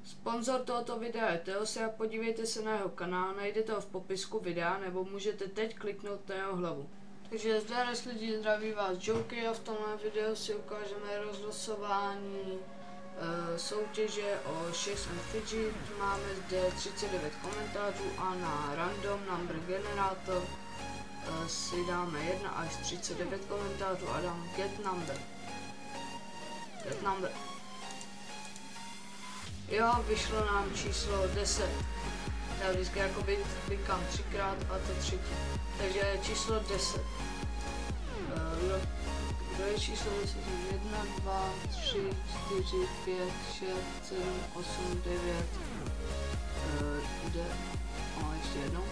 Sponzor tohoto videa je Teosia, podívejte se na jeho kanál, najdete ho v popisku videa, nebo můžete teď kliknout na jeho hlavu. Takže zdar lidi, zdraví vás Joky a v tomhle videu si ukážeme rozlosování soutěže o Shakes and Fidget. Máme zde 39 komentářů a na random number generator si dáme 1 až 39 komentářů a dám get number. Jo, vyšlo nám číslo 10. Já vždycky jakoby klikám 3krát a to třetí. Takže číslo 10. Kdo je číslo 10? 1, 2, 3, 4, 5, 6, 7, 8, 9. Jde. A ještě jednou.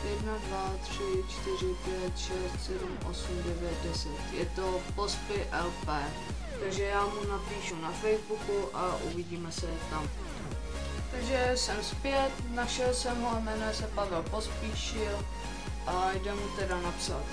1, 2, 3, 4, 5, 6, 7, 8, 9, 10. Je to Pospy LP. Takže já mu napíšu na Facebooku a uvidíme se tam. Takže jsem zpět, našel jsem ho, jmenuje se Pavel Pospíšil a jde mu teda napsat.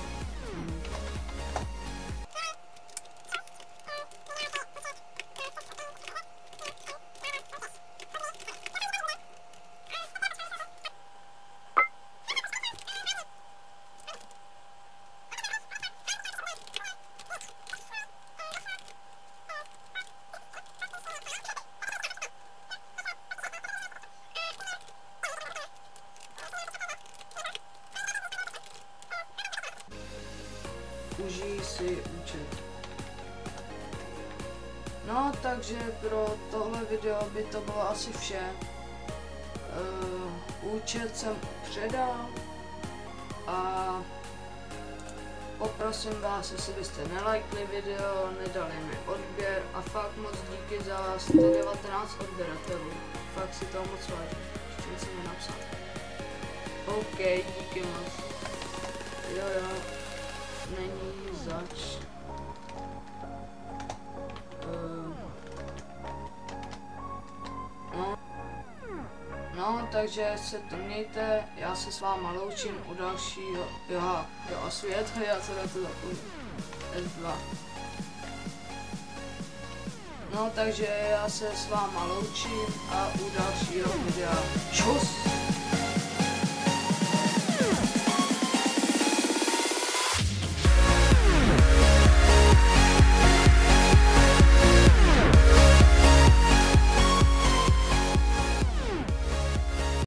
Užij si účet. No, takže pro tohle video by to bylo asi vše. Účet jsem předal a poprosím vás, jestli byste nelajkli video, nedali mi odběr a fakt moc díky za 119 odběratelů. Fakt si toho moc vážím. Ještě si mi napsat. OK, díky moc. Jo. Není zač. No, takže se to mějte, já se s váma loučím u dalšího, jo a svět, já se na to zapomněl, S2. No, takže já se s váma loučím a u dalšího videa, čus!